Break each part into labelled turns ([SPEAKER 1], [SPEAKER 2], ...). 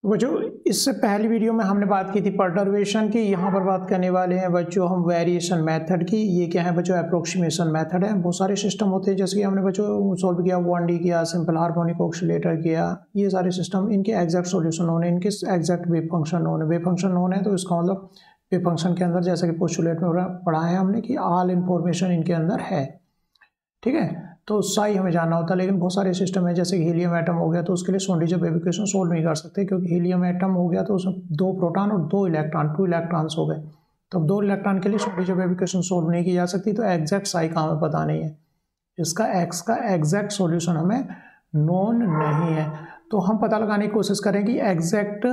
[SPEAKER 1] तो बच्चों इससे पहली वीडियो में हमने बात की थी परटर्बेशन की। यहाँ पर बात करने वाले हैं बच्चों हम वेरिएशन मेथड की। ये क्या है बच्चों? अप्रोक्सीमेशन मेथड है। बहुत सारे सिस्टम होते हैं, जैसे कि हमने बच्चों सॉल्व किया 1D किया, सिंपल हार्मोनिक ऑसिलेटर किया। ये सारे सिस्टम इनके एग्जैक्ट सॉल्यूशन होने, इनके एग्जैक्ट वेव फंक्शन होने। वेव फंक्शन होने तो इसका मतलब वेव फंक्शन के अंदर, जैसे कि पोस्टुलेट में पढ़ा है हमने कि ऑल इन्फॉर्मेशन इनके अंदर है। ठीक है, तो साई हमें जानना होता है। लेकिन बहुत सारे सिस्टम है, जैसे कि हीलियम एटम हो गया, तो उसके लिए सोंडीजर वेव इक्वेशन सोल्व नहीं कर सकते, क्योंकि हीलियम एटम हो गया तो उसमें 2 प्रोटॉन और 2 इलेक्ट्रॉन, 2 इलेक्ट्रॉन्स हो गए। तो 2 इलेक्ट्रॉन के लिए सोंडीजर वेव इक्वेशन सोल्व नहीं की जा सकती। तो एग्जैक्ट साई का हमें पता नहीं है, इसका एक्स का एग्जैक्ट सॉल्यूशन हमें नोन नहीं है। तो हम पता लगाने की कोशिश करें कि एग्जैक्ट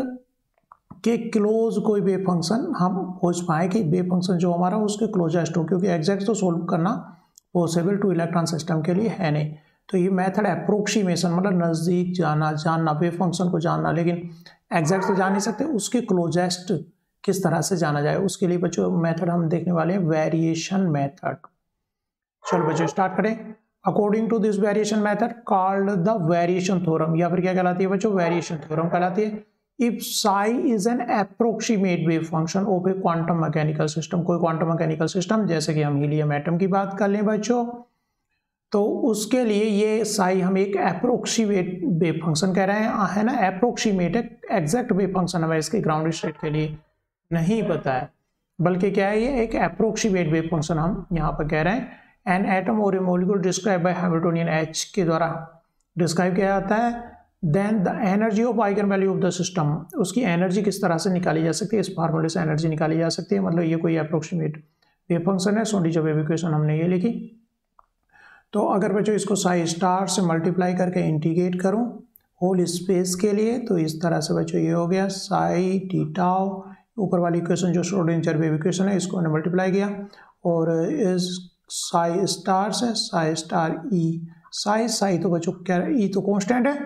[SPEAKER 1] के क्लोज कोई वेव फंक्शन हम खोज पाए कि वेव फंक्शन जो हमारा उसके क्लोजेस्ट हो, क्योंकि एग्जैक्ट तो सोल्व करना पॉसिबल 2 इलेक्ट्रॉन सिस्टम के लिए है नहीं। तो ये मेथड अप्रोक्सीमेशन मतलब नज़दीक जानना वेव फंक्शन को जानना, लेकिन एग्जैक्ट तो जान नहीं सकते, उसके क्लोजेस्ट किस तरह से जाना जाए, उसके लिए बच्चों मेथड हम देखने वाले हैं वेरिएशन मेथड। चलो बच्चों स्टार्ट करें। According to this variation method called the variation theorem, या फिर क्या कहलाती है बच्चों? वेरिएशन थ्योरम कहलाती है। If Sai is an approximate wave function of A quantum mechanical system, कोई क्वांटम मैकेनिकल सिस्टम, जैसे कि हम हीलियम एटम की बात कर लें बच्चों, तो उसके लिए ये साई हम एक अप्रोक्सीमेट वेव फंक्शन कह रहे हैं, है ना। अप्रोक्सीमेट एग्जैक्ट वेव फंक्शन हमें इसके ग्राउंड स्टेट के लिए नहीं पता है, बल्कि क्या है, ये एक अप्रोक्सीमेट वेव फंक्शन हम यहाँ पर कह रहे हैं। एन एटम और a molecule describe by Hamiltonian H के द्वारा डिस्क्राइब किया जाता है। Then the energy of eigen value of the system, उसकी एनर्जी किस तरह से निकाली जा सकती है, इस फार्मूले से एनर्जी निकाली जा सकती है। मतलब ये कोई अप्रोक्सीमेट वेव फंक्शन है। सोंडीजर वेव इक्वेशन हमने ये लिखी। तो अगर बच्चों इसको साई स्टार से मल्टीप्लाई करके इंटीग्रेट करूं होल स्पेस के लिए, तो इस तरह से बच्चों ये हो गया साई डी टाउ। ऊपर वाली इक्वेशन जो श्रोडिंगर वेव इक्वेशन है, इसको हमने मल्टीप्लाई किया, और इस साई स्टार से साई स्टार ई, साई तो बच्चों क्या, ई तो कॉन्स्टेंट है,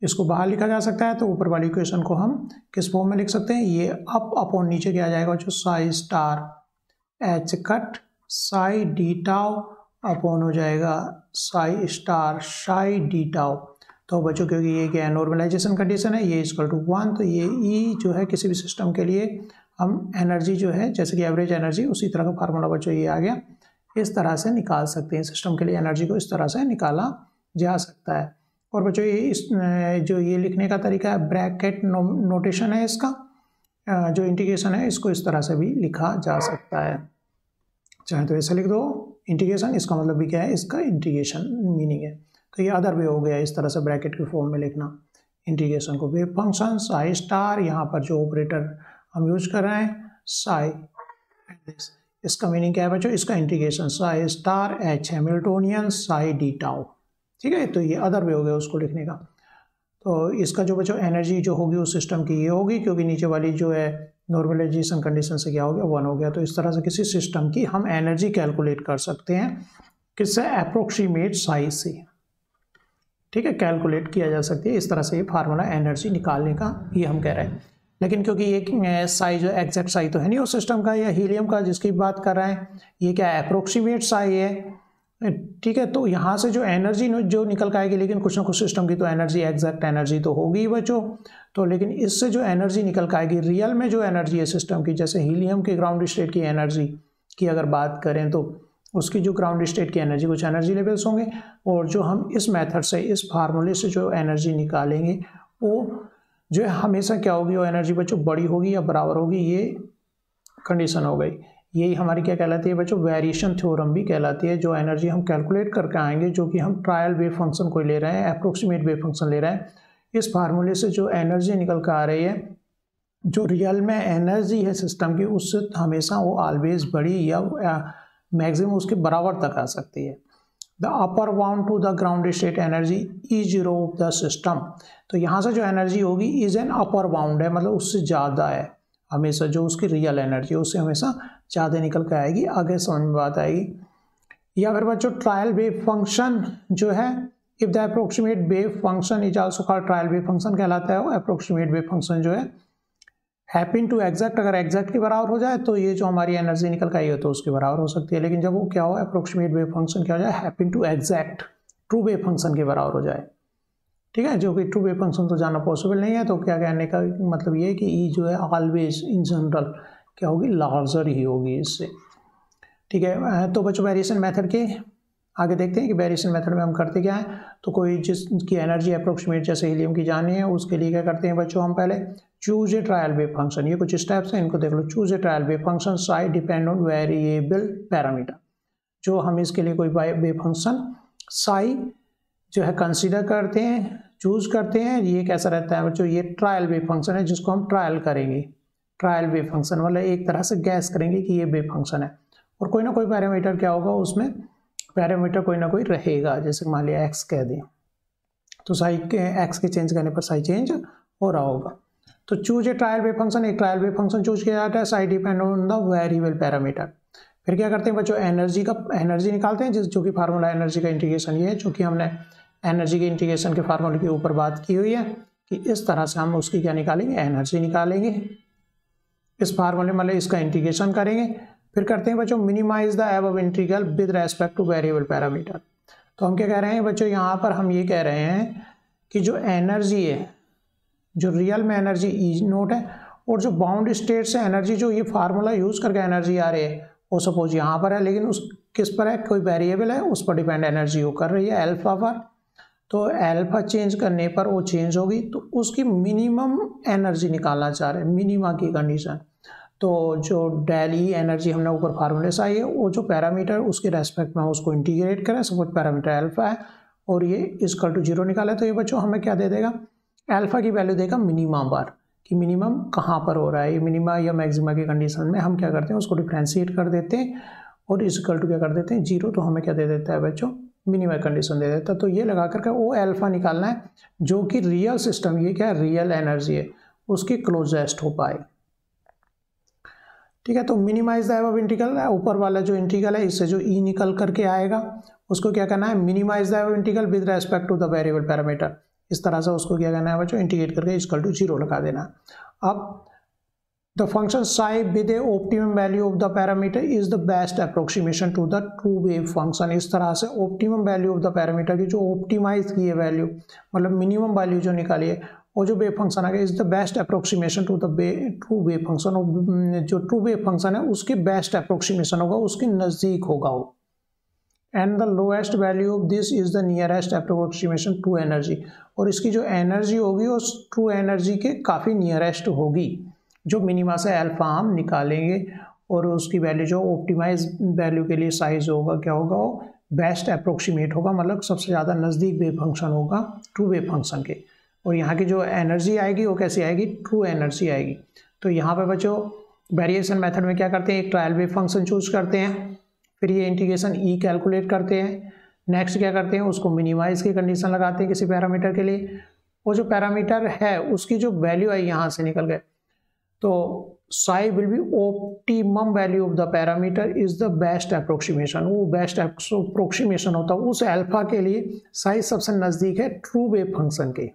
[SPEAKER 1] इसको बाहर लिखा जा सकता है। तो ऊपर वाली इक्वेशन को हम किस फॉर्म में लिख सकते हैं? ये अप अपॉन नीचे क्या आ जाएगा बच्चों? Sai star H cut Sai D tau upon हो जाएगा Sai star Sai D tau. तो बच्चों क्योंकि ये क्या है, नॉर्मलाइजेशन कंडीशन है, ये इक्वल टू 1, तो ये ई जो है किसी भी सिस्टम के लिए हम एनर्जी जो है, जैसे कि एवरेज एनर्जी, उसी तरह का फार्मूला बच्चों ये आ गया, इस तरह से निकाल सकते हैं। सिस्टम के लिए एनर्जी को इस तरह से निकाला जा सकता है। और बच्चों ये जो ये लिखने का तरीका है, ब्रैकेट नोटेशन है इसका, जो इंटीग्रेशन है इसको इस तरह से भी लिखा जा सकता है। चाहे तो ऐसे लिख दो इंटीग्रेशन, इसका मतलब भी क्या है, इसका इंटीग्रेशन मीनिंग है। तो ये अदर वे हो गया इस तरह से ब्रैकेट के फॉर्म में लिखना इंटीग्रेशन को। वेव फंक्शन साई स्टार, यहाँ पर जो ऑपरेटर हम यूज कर रहे हैं साई, इसका मीनिंग क्या है बच्चों? इसका integration Sai star H Hamiltonian Sai D tau. ठीक है, तो ये अदर वे हो गया उसको लिखने का। तो इसका जो बच्चों एनर्जी जो होगी उस सिस्टम की ये होगी, क्योंकि नीचे वाली जो है नॉर्मलाइजेशन कंडीशन से क्या हो गया, 1 हो गया। तो इस तरह से किसी सिस्टम की हम एनर्जी कैलकुलेट कर सकते हैं, किससे? अप्रोक्सीमेट साई से। ठीक है, कैलकुलेट किया जा सकती है इस तरह से। ये फार्मूला एनर्जी निकालने का ये हम कह रहे हैं। लेकिन क्योंकि ये साई जो एग्जैक्ट साई तो है नहीं उस सिस्टम का या हीलियम का जिसकी बात कर रहे हैं, ये क्या है, अप्रोक्सीमेट साई है। ठीक है, तो यहाँ से जो एनर्जी जो निकल के आएगी, लेकिन कुछ ना कुछ सिस्टम की तो एनर्जी एग्जैक्ट एनर्जी तो होगी बच्चों। तो लेकिन इससे जो एनर्जी निकल के आएगी, रियल में जो एनर्जी है सिस्टम की, जैसे हीलियम के ग्राउंड स्टेट की एनर्जी की अगर बात करें, तो उसकी जो ग्राउंड स्टेट की एनर्जी, कुछ एनर्जी लेवल्स होंगे, और जो हम इस मेथड से, इस फार्मूले से जो एनर्जी निकालेंगे, वो जो है हमेशा क्या होगी, वो एनर्जी बच्चों बड़ी होगी या बराबर होगी, ये कंडीशन हो गई। यही हमारी क्या कहलाती है बच्चों? वेरिएशन थ्योरम भी कहलाती है। जो एनर्जी हम कैलकुलेट करके आएंगे, जो कि हम ट्रायल वेव फंक्शन को ले रहे हैं, अप्रोक्सीमेट वेव फंक्शन ले रहे हैं, इस फार्मूले से जो एनर्जी निकल कर आ रही है, जो रियल में एनर्जी है सिस्टम की, उससे हमेशा वो ऑलवेज बड़ी या मैक्सिमम उसके बराबर तक आ सकती है। The upper bound to the ground state energy E0 of the system, तो यहाँ से जो एनर्जी होगी इज एन अपर बाउंड है, मतलब उससे ज़्यादा है हमेशा, जो उसकी रियल एनर्जी है उससे हमेशा ज़्यादा निकल कर आएगी। आगे समझ में बात आएगी। या फिर बच्चों ट्रायल वेव फंक्शन जो है, if the approximate wave function is also called trial wave function कहलाता है। वो अप्रोक्सीमेट वेव फंक्शन जो है हैपन टू एग्जैक्ट, अगर एग्जैक्ट के बराबर हो जाए तो ये जो हमारी एनर्जी निकल कर आई है तो उसके बराबर हो सकती है। लेकिन जब वो क्या हो, अप्रोक्सीमेट वेव फंक्शन क्या हो जाए, happen to exact true wave function के बराबर हो जाए, ठीक है, जो कि ट्रू वेव फंक्शन तो जाना पॉसिबल नहीं है। तो क्या कहने का मतलब ये है कि ई जो है ऑलवेज इन जनरल क्या होगी, लार्जर ही होगी इससे। ठीक है, तो बच्चों वेरिएशन मेथड के आगे देखते हैं कि वेरिएशन मेथड में हम करते क्या है। तो कोई जिसकी एनर्जी अप्रोक्सीमेट जैसे हीलियम की जानी है, उसके लिए क्या करते हैं बच्चों, हम पहले choose a trial wave function, ये कुछ स्टेप्स हैं, इनको देख लो। Choose a trial wave function psi depend on variable parameter, जो हम इसके लिए कोई वेव फंक्शन साई जो है कंसीडर करते हैं, चूज करते हैं। ये कैसा रहता है बच्चों, ये ट्रायल वेव फंक्शन है जिसको हम ट्रायल करेंगे। ट्रायल वेव फंक्शन मतलब एक तरह से गैस करेंगे कि ये वेव फंक्शन है, और कोई ना कोई पैरामीटर क्या होगा उसमें, पैरामीटर कोई ना कोई रहेगा। जैसे मान लिया एक्स कह दें, तो साई के एक्स के चेंज करने पर साई चेंज हो रहा होगा। तो choose a trial wave function, एक ट्रायल वेव फंक्शन चूज किया जाता है, Sai depend on the variable parameter. फिर क्या करते हैं बच्चों, एनर्जी निकालते हैं, जो कि फार्मूला एनर्जी का इंटीग्रेशन ये है, जो कि हमने एनर्जी के इंटीग्रेशन के फार्मूले के ऊपर बात की हुई है कि इस तरह से हम उसकी क्या निकालेंगे, एनर्जी निकालेंगे इस फार्मूले, मतलब इसका इंटीग्रेशन करेंगे। फिर करते हैं बच्चों minimize the above integral with respect to variable parameter. तो हम क्या कह रहे हैं बच्चों, यहाँ पर हम ये कह रहे हैं कि जो एनर्जी है, जो रियल में एनर्जी ई नोट है, और जो बाउंड स्टेट से एनर्जी जो ये फार्मूला यूज करके एनर्जी आ रही है, वो सपोज यहाँ पर है, लेकिन उस किस पर है, कोई वेरिएबल है, उस पर डिपेंड एनर्जी वो कर रही है अल्फा पर। तो अल्फा चेंज करने पर वो चेंज होगी, तो उसकी मिनिमम एनर्जी निकालना चाह रहे हैं, मिनिमा की कंडीशन। तो जो डेल ई एनर्जी हमने ऊपर फार्मूले से आई है, वो जो पैरामीटर उसके रेस्पेक्ट में उसको इंटीग्रेट करें, सपोज पैरामीटर अल्फा है और ये इक्वल टू 0 निकाला, तो ये बच्चों हमें क्या दे देगा, अल्फा की वैल्यू देगा मिनिमम बार, कि मिनिमम कहाँ पर हो रहा है, ये मिनिमा या मैक्सिमा की कंडीशन में हम क्या करते हैं उसको डिफ्रेंशिएट कर देते हैं और इक्वल टू क्या कर देते हैं 0। तो हमें क्या दे देता है बच्चों, मिनिमम कंडीशन दे देता है। तो ये लगा करके वो अल्फा निकालना है जो कि रियल सिस्टम, ये क्या रियल एनर्जी है, उसकी क्लोजेस्ट हो पाए। ठीक है, तो मिनिमाइज द अबव इंटीग्रल, ऊपर वाला जो इंटीग्रल है इससे जो ई निकल करके आएगा उसको क्या करना है, minimize the above integral with respect to the variable parameter. इस तरह से उसको क्या करना है बच्चों, इंटीग्रेट करके इक्वल टू 0 लगा देना। अब the function psi with a optimum value of the parameter is the best approximation to the true wave function. इस तरह से optimum value of the parameter की जो ऑप्टिमाइज की है वैल्यू, मतलब मिनिमम वैल्यू जो निकाली है, वो जो वेव फंक्शन आ गया is the best approximation to the true wave function. जो ट्रू वेव फंक्शन है उसकी बेस्ट अप्रोक्सीमेशन होगा, उसके नज़दीक होगा वो। And the lowest value of this is the nearest approximation to energy, और इसकी जो एनर्जी होगी उस ट्रू एनर्जी के काफ़ी नियरेस्ट होगी, जो मिनिमा से अल्फा हम निकालेंगे, और उसकी वैल्यू जो ऑप्टिमाइज वैल्यू के लिए साइज होगा क्या होगा, वो बेस्ट अप्रोक्सीमेट होगा, मतलब सबसे ज़्यादा नज़दीक वेव फंक्शन होगा ट्रू वेव फंक्शन के। और यहाँ की जो एनर्जी आएगी वो कैसी आएगी, ट्रू एनर्जी आएगी। तो यहाँ पे बच्चों वेरिएशन मेथड में क्या करते हैं, एक ट्रायल वेव फंक्शन चूज करते हैं, फिर ये इंटीग्रेशन ई कैलकुलेट करते हैं, नेक्स्ट क्या करते हैं उसको मिनिमाइज की कंडीशन लगाते हैं किसी पैरामीटर के लिए, वो जो पैरामीटर है उसकी जो वैल्यू आई यहाँ से निकल गए, तो Sai will be optimum value of the parameter is the best approximation. वो बेस्ट अप्रोक्सीमेशन होता है उस अल्फा के लिए, साई सबसे नज़दीक है ट्रू वेव फंक्शन के,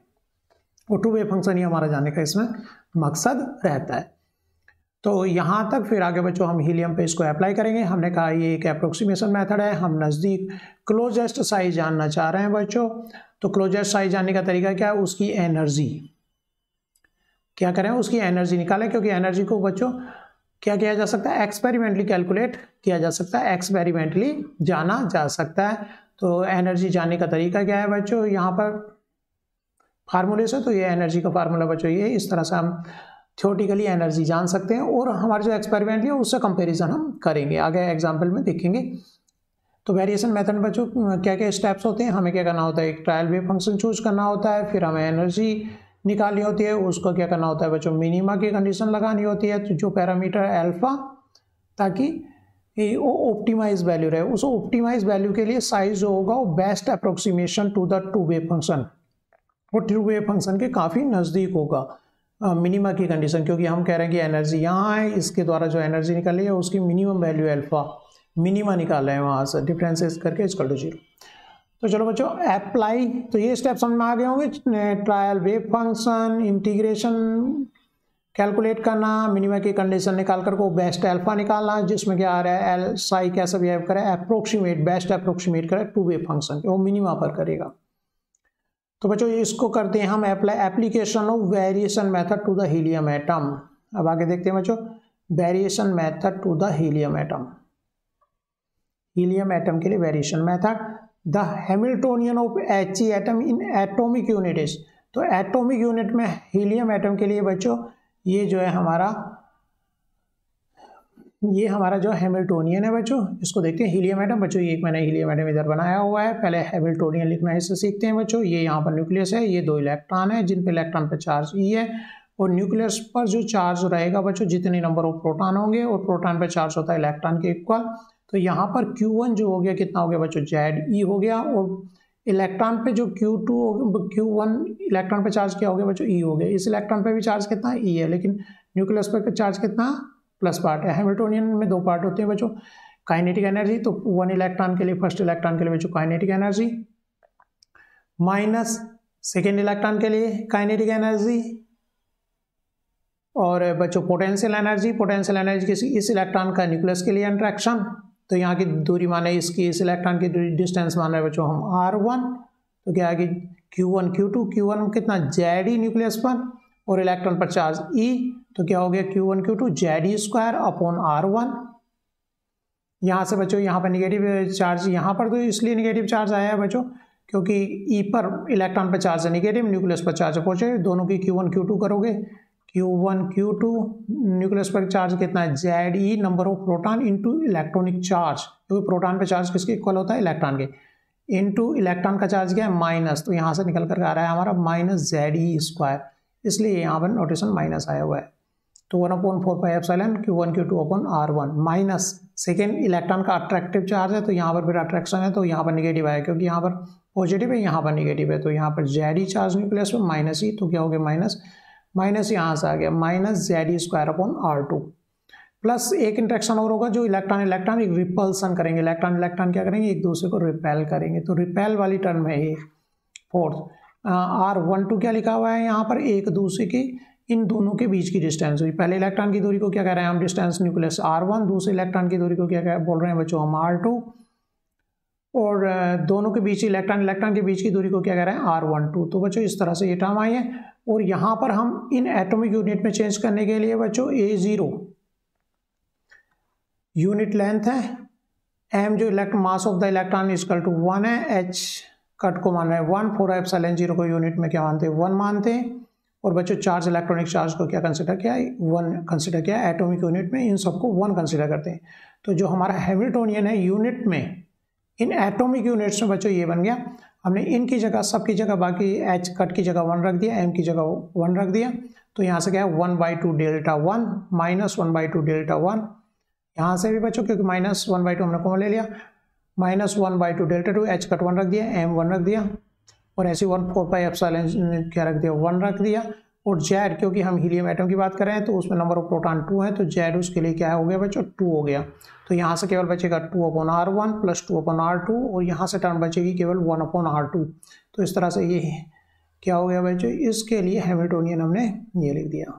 [SPEAKER 1] और ट्रू वेव फंक्शन ही हमारा जाने का इसमें मकसद रहता है। तो यहाँ तक फिर आगे बच्चों हम हीलियम पे इसको अप्लाई करेंगे। हमने कहा ये एक अप्रोक्सीमेशन मेथड है, हम नज़दीक क्लोजेस्ट साइज जानना चाह रहे हैं बच्चों। तो क्लोजेस्ट साइज जानने का तरीका क्या है, उसकी एनर्जी क्या करें, उसकी एनर्जी निकालें, क्योंकि एनर्जी को बच्चों क्या किया जा सकता है, एक्सपेरिमेंटली कैलकुलेट किया जा सकता है, एक्सपेरिमेंटली जाना जा सकता है। तो एनर्जी जानने का तरीका क्या है बच्चों, यहाँ पर फार्मूले से, तो ये एनर्जी का फार्मूला बच्चों ये, इस तरह से हम थ्योरेटिकली एनर्जी जान सकते हैं, और हमारे जो एक्सपेरिमेंटली है उससे कंपैरिजन हम करेंगे, आगे एग्जांपल में देखेंगे। तो वेरिएशन मेथड में बच्चों क्या क्या स्टेप्स होते हैं, हमें क्या करना होता है, एक ट्रायल वेव फंक्शन चूज करना होता है, फिर हमें एनर्जी निकालनी होती है, उसको क्या करना होता है बच्चों, मिनिमा की कंडीशन लगानी होती है, तो जो पैरामीटर अल्फा, ताकि वो ऑप्टिमाइज वैल्यू रहे, उस ऑप्टिमाइज वैल्यू के लिए साइज जो होगा वो best approximation to the true wave function, वो ट्रू वेव फंक्शन के काफ़ी नज़दीक होगा मिनिमा की कंडीशन, क्योंकि हम कह रहे हैं कि एनर्जी यहाँ है, इसके द्वारा जो एनर्जी निकाली है उसकी मिनिमम वैल्यू अल्फा, मिनिमा निकाल रहे हैं वहाँ से डिफरेंसेस करके इक्वल टू 0। तो चलो बच्चों अप्लाई, तो ये स्टेप समझ में आ गए होंगे, trial wave function, integration calculate करना, मिनिमा की कंडीशन निकाल कर को बेस्ट अल्फा निकालना, जिसमें क्या आ रहा है एल साई कैसे बिहेव करे, अप्रोक्सीमेट, बेस्ट अप्रोक्सीमेट करे टू वेव फंक्शन, वो मिनिमा पर करेगा। तो बच्चों इसको करते हैं हम application of variation method to the helium atom. अब आगे देखते हैं बच्चों variation method to the helium atom. Helium atom के लिए variation method, the Hamiltonian of He atom in atomic units. तो एटॉमिक यूनिट में हीलियम एटम के लिए बच्चों ये जो है हमारा जो हैमिल्टोनियन है बच्चों, इसको देखते हैं हीलियम एटम। बच्चों ये एक मैंने हीलियम एटम इधर बनाया हुआ है, पहले हैमिल्टोनियन लिखना है, इससे सीखते हैं बच्चों। ये यहाँ पर न्यूक्लियस है, ये 2 इलेक्ट्रॉन है जिन पे इलेक्ट्रॉन पे चार्ज E है, और न्यूक्लियस पर जो चार्ज रहेगा बच्चों जितने नंबर ऑफ प्रोटॉन होंगे, और प्रोटॉन पे चार्ज होता है इलेक्ट्रॉन के इक्वल। तो यहाँ पर Q1 जो हो गया कितना हो गया बच्चों ZE हो गया, और इलेक्ट्रॉन पे जो Q1 इलेक्ट्रॉन पे चार्ज क्या हो गया बच्चों E हो गया। इस इलेक्ट्रॉन पे भी चार्ज कितना E है, लेकिन न्यूक्लियस पे चार्ज कितना प्लस पार्ट है। हैमिल्टोनियन में 2 पार्ट होते हैं बच्चों, काइनेटिक एनर्जी। तो 1 इलेक्ट्रॉन के लिए, फर्स्ट इलेक्ट्रॉन के लिए बच्चों kinetic energy, minus second electron के लिए काइनेटिक एनर्जी, और बच्चों पोटेंशियल एनर्जी। पोटेंशियल एनर्जी किसी इस इलेक्ट्रॉन का न्यूक्लियस के लिए इंट्रैक्शन, तो यहाँ की दूरी माने इसकी, इस इलेक्ट्रॉन की डिस्टेंस मान रहे बच्चों हम R1। तो क्या आगे Q1 Q2, Q1 कितना ZE न्यूक्लियस पर, और इलेक्ट्रॉन पर चार्ज E, तो क्या हो गया Q1 Q2 ZE² upon R1। यहाँ से बच्चों यहाँ पर निगेटिव चार्ज, यहाँ पर तो इसलिए निगेटिव चार्ज आया है बच्चों क्योंकि E पर इलेक्ट्रॉन पर चार्ज है निगेटिव, न्यूक्लियस पर चार्ज है पॉजिटिव। दोनों की Q1 Q2 करोगे, Q1 Q2 न्यूक्लियस पर चार्ज कितना है ZE number of proton into electronic charge, क्योंकि प्रोटॉन पे चार्ज किसके इक्वल होता है इलेक्ट्रॉन के, इंटू इलेक्ट्रॉन का चार्ज क्या है माइनस, तो यहाँ से निकल कर आ रहा है हमारा -ZE², इसलिए यहाँ पर नोटेशन माइनस आया हुआ है। तो 1/4πε Q1 Q2 upon R1 minus second electron का अट्रैक्टिव चार्ज है, तो यहाँ पर फिर अट्रैक्शन है, तो यहाँ पर निगेटिव आया क्योंकि यहाँ पर पॉजिटिव है, यहाँ पर निगेटिव है, तो यहाँ पर ZE चार्ज न्यूक्लियस में माइनस E, तो क्या हो गया माइनस यहाँ से आ गया -ZE² अपॉन R2, प्लस एक इंट्रैक्शन और होगा जो इलेक्ट्रॉन एक रिपल्सन करेंगे, इलेक्ट्रॉन क्या करेंगे एक दूसरे को रिपेल करेंगे, तो रिपेल वाली टर्म है ये फोर्थ। R12 क्या लिखा हुआ है यहाँ पर, एक दूसरे की इन दोनों के बीच की डिस्टेंस हुई। पहले इलेक्ट्रॉन की दूरी को क्या कह रहे हैं हम डिस्टेंस न्यूक्लियस R1, दूसरे इलेक्ट्रॉन की दूरी को क्या बोल रहे हैं बच्चों हम R2, और दोनों के बीच इलेक्ट्रॉन के बीच की दूरी को क्या कह रहे हैं R12। तो बच्चों इस तरह से ये टर्म आई है, और यहाँ पर हम इन एटॉमिक यूनिट में चेंज करने के लिए बच्चों A0 यूनिट लेंथ है, m जो mass of the electron equal to 1 है, h कट को मान रहे हैं 1, 4ε0 को यूनिट में क्या मानते हैं 1 मानते हैं, और बच्चों चार्ज इलेक्ट्रॉनिक चार्ज को क्या कंसिडर किया 1 कंसिडर किया, एटॉमिक यूनिट में इन सबको 1 कंसिडर करते हैं। तो जो हमारा हैमिल्टोनियन है यूनिट में, इन एटॉमिक यूनिट्स में बच्चों ये बन गया, हमने इनकी जगह सबकी जगह बाकी h कट की जगह 1 रख दिया, m की जगह 1 रख दिया, तो यहाँ से क्या है 1/2 डेल्टा 1 माइनस 1/2 डेल्टा 1, यहाँ से भी बच्चों क्योंकि -1/2 हमने कॉमन ले लिया, -1/2 डेल्टा 2, h कट 1 रख दिया, m 1 रख दिया, और ऐसे 1/4πε क्या रख दिया 1 रख दिया, और Z क्योंकि हम हीलियम एटम की बात कर रहे हैं तो उसमें नंबर ऑफ प्रोटॉन 2 है, तो Z उसके लिए क्या हो गया बच्चों 2 हो गया, तो यहाँ से केवल बचेगा 2/R1 प्लस 2/R2, और यहाँ से टर्म बचेगी केवल 1/R2। तो इस तरह से ये क्या हो गया बच्चों, इसके लिए हैमिल्टोनियन हमने ये लिख दिया,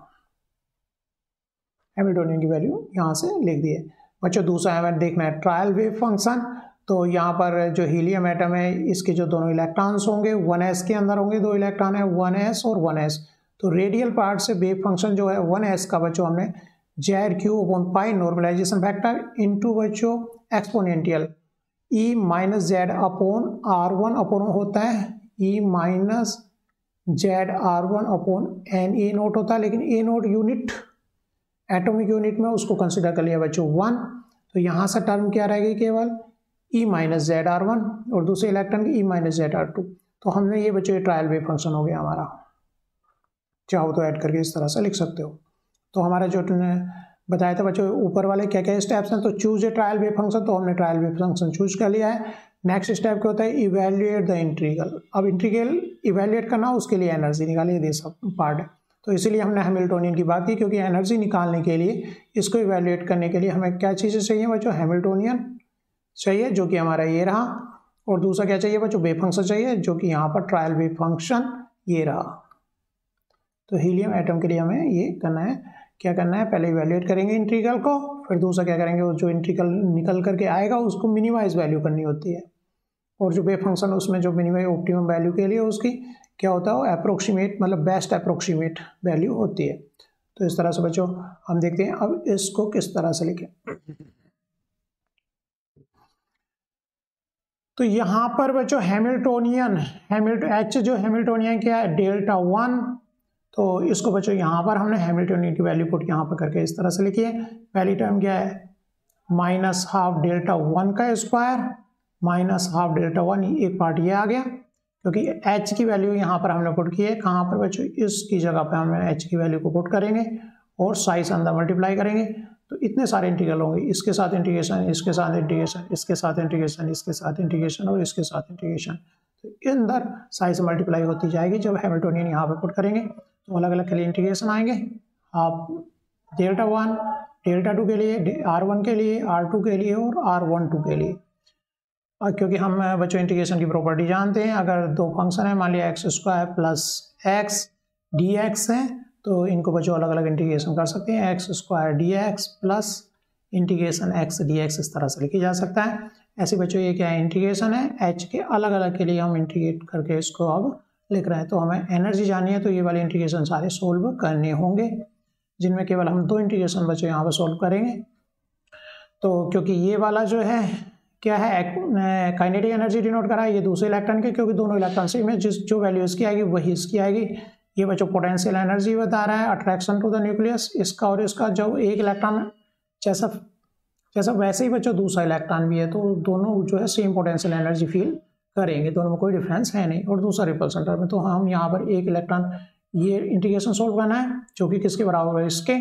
[SPEAKER 1] हैमिल्टोनियन की वैल्यू यहाँ से लिख दिए बच्चों। दूसरा हमें देखना है ट्रायल वेव फंक्शन, तो यहाँ पर जो हीलियम एटम है इसके जो दोनों इलेक्ट्रॉन्स होंगे 1s के अंदर होंगे, 2 इलेक्ट्रॉन है 1s और 1s, तो रेडियल पार्ट से वेव फंक्शन जो है 1s का बच्चों हमने Z³ नॉर्मलाइजेशन फैक्टर इंटू बच्चों exponential E minus Z upon R1 upon होता है E minus Z R1 upon NA0 होता है, लेकिन A0 यूनिट एटॉमिक यूनिट में उसको कंसिडर कर लिया बच्चों 1, तो यहाँ से टर्म क्या रहेगी केवल E माइनस Z R1 और दूसरे इलेक्ट्रॉन की E माइनस Z R2। तो हमने ये बच्चों ये ट्रायल वेव फंक्शन हो गया हमारा, चाहो तो ऐड करके इस तरह से लिख सकते हो। तो हमारा जो बताया था बच्चों ऊपर वाले क्या क्या स्टेप्स हैं, तो choose a trial wave function, तो हमने ट्रायल वेव फंक्शन चूज कर लिया है। नेक्स्ट स्टेप क्या होता है इवेल्युएट द इंटीग्रल, अब इंटीग्रल इवेल्युएट करना उसके लिए एनर्जी निकालिए, ये सब पार्ट है, तो इसीलिए हमने हैमिल्टोनियन की बात की क्योंकि एनर्जी निकालने के लिए इसको इवेल्युएट करने के लिए हमें क्या चीज़ें चाहिए बच्चों, हैमिल्टोनियन चाहिए जो कि हमारा ये रहा, और दूसरा क्या चाहिए बच्चों वेव फंक्शन चाहिए जो कि यहाँ पर ट्रायल वेव फंक्शन ये रहा। तो हीलियम एटम के लिए हमें ये करना है, क्या करना है पहले इवेल्युएट करेंगे इंटीग्रल को, फिर दूसरा क्या करेंगे वो जो इंटीग्रल निकल करके आएगा उसको मिनिमाइज वैल्यू करनी होती है, और जो वेव फंक्शन उसमें जो मिनिमाइज ऑप्टिमम वैल्यू के लिए उसकी क्या होता है, वो अप्रोक्सीमेट मतलब बेस्ट अप्रोक्सीमेट वैल्यू होती है। तो इस तरह से बच्चों हम देखते हैं अब इसको किस तरह से लिखें। तो यहाँ पर बच्चों हैमिल्टोनियन एच जो हैमिल्टोनियन क्या है डेल्टा 1, तो इसको बच्चों यहाँ पर हमने हैमिल्टोनियन की वैल्यू पुट यहाँ पर करके इस तरह से लिखी है। पहली टर्म क्या है माइनस हाफ डेल्टा 1 का स्क्वायर माइनस हाफ डेल्टा 1, एक पार्ट ये आ गया क्योंकि एच की वैल्यू यहाँ पर हमने पुट की है। कहाँ पर बच्चों इसकी जगह पर हमने एच की वैल्यू को पुट करेंगे और साइज अंदर मल्टीप्लाई करेंगे, तो इतने सारे इंटीग्रल होंगे, इसके साथ इंटीग्रेशन, इसके साथ इंटीग्रेशन, इसके साथ इंटीग्रेशन, इसके साथ इंटीग्रेशन और इसके साथ इंटीग्रेशन। तो इसके अंदर साइज मल्टीप्लाई होती जाएगी। जब हैमिल्टोनियन यहाँ पर पुट करेंगे तो अलग अलग के लिए इंटीग्रेशन आएंगे। आप डेल्टा 1 डेल्टा 2 के लिए, R1 के लिए, R2 के लिए और R12 के लिए। और क्योंकि हम बच्चों इंटीग्रेशन की प्रॉपर्टी जानते हैं, अगर दो फंक्शन है मान लिया x square plus x D x है तो इनको बच्चों अलग अलग इंटीग्रेशन कर सकते हैं। X square D x plus integration x D x इस तरह से लिखी जा सकता है। ऐसे बच्चों ये क्या है इंटीग्रेशन है, एच के अलग अलग के लिए हम इंटीग्रेट करके इसको अब लिख रहे हैं। तो हमें एनर्जी जाननी है तो ये वाले इंटीग्रेशन सारे सोल्व करने होंगे, जिनमें केवल हम दो इंटीग्रेशन बच्चों यहाँ पर सोल्व करेंगे। तो क्योंकि ये वाला जो है क्या है काइनेटिक एनर्जी डिनोट करा है, ये दूसरे इलेक्ट्रॉन के, क्योंकि दोनों इलेक्ट्रॉन से में जो वैल्यू इसकी आएगी वही इसकी आएगी। ये बच्चों पोटेंशियल एनर्जी बता रहा है अट्रैक्शन टू द न्यूक्लियस, इसका और इसका जो एक इलेक्ट्रॉन जैसा वैसे ही बच्चों दूसरा इलेक्ट्रॉन भी है, तो दोनों जो है सेम पोटेंशियल एनर्जी फील करेंगे, दोनों में कोई डिफरेंस है नहीं। और दूसरा रिपल सेंटर में, तो हम यहाँ पर एक इलेक्ट्रॉन ये इंटीग्रेशन सोल्व करना है जो कि किसके बराबर है इसके,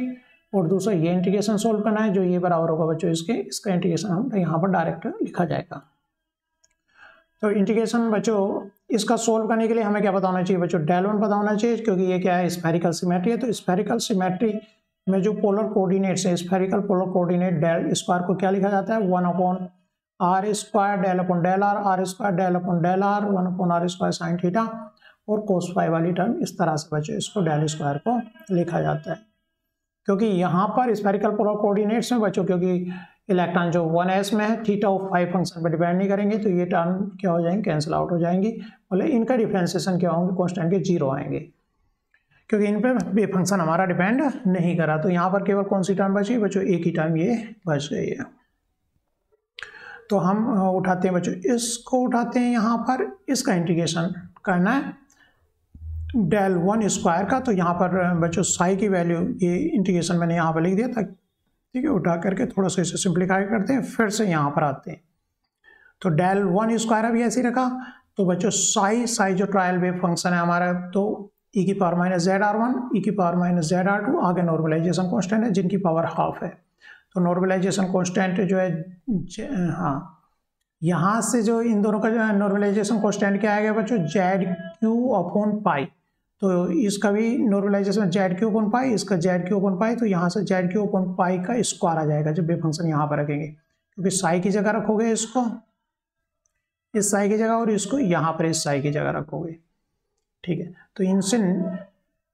[SPEAKER 1] और दूसरा ये इंटीग्रेशन सोल्व करना है जो ये बराबर होगा बच्चों इसके। इसका इंटीग्रेशन हम यहाँ पर डायरेक्ट लिखा जाएगा। तो इंटीग्रेशन बच्चों इसका सोल्व करने के लिए हमें क्या पता होना चाहिए बच्चों, डेल 1 पता होना चाहिए, क्योंकि ये क्या है स्फेरिकल सिमेट्री है। तो स्फेरिकल सिमेट्री में जो पोलर कोऑर्डिनेट्स है, spherical polar coordinate del square को क्या लिखा जाता है 1/r square del upon del r square del upon del r 1/r square sine theta, और कोस फाई वाली टर्म इस तरह से बच्चों इसको डेल स्क्वायर को लिखा जाता है। क्योंकि यहाँ पर स्फेरिकल पोलर कोऑर्डिनेट्स में बच्चों क्योंकि इलेक्ट्रॉन जो 1s में है थीटा और फाई फंक्शन पर डिपेंड नहीं करेंगे, तो ये टर्म क्या हो जाएंगे कैंसिल आउट हो जाएंगी, मतलब इनका डिफरेंशिएशन क्या होंगे कांस्टेंट के 0 आएंगे, क्योंकि इन पर भी फंक्शन हमारा डिपेंड नहीं करा। तो यहाँ पर केवल कौन सी टर्म बची बच्चों, एक ही टर्म ये बच गई है। तो हम उठाते हैं बच्चों इसको, उठाते हैं यहाँ पर इसका इंटीग्रेशन करना है डेल 1 स्क्वायर का। तो यहाँ पर बच्चों साई की वैल्यू ये इंटीग्रेशन मैंने यहाँ पर लिख दिया था, ठीक है। उठा करके थोड़ा सा इसे सिंप्लीफाई करते हैं, फिर से यहाँ पर आते हैं। तो डेल 1 स्क्वायर अभी ऐसे ही रखा। तो बच्चों साई जो ट्रायल वेव फंक्शन है हमारा, तो e की power minus Z R1 e की पावर माइनस जेड R2, आगे नॉर्मलाइजेशन कांस्टेंट है जिनकी पावर हाफ है। तो नॉर्मलाइजेशन कांस्टेंट जो है हाँ, यहाँ से जो इन दोनों का जो नॉर्मलाइजेशन कांस्टेंट क्या आएगा बच्चों ZQ/पाई। तो इसका भी नॉर्मलाइजेशन ZQ/पाई, इसका ZQ/पाई। तो यहाँ से ZQ/पाई का स्क्वायर आ जाएगा जब ये फंक्शन यहाँ पर रखेंगे, क्योंकि साई की जगह रखोगे इसको इस साई की जगह, और इसको यहाँ पर इस साई की जगह रखोगे, ठीक है। तो इनसे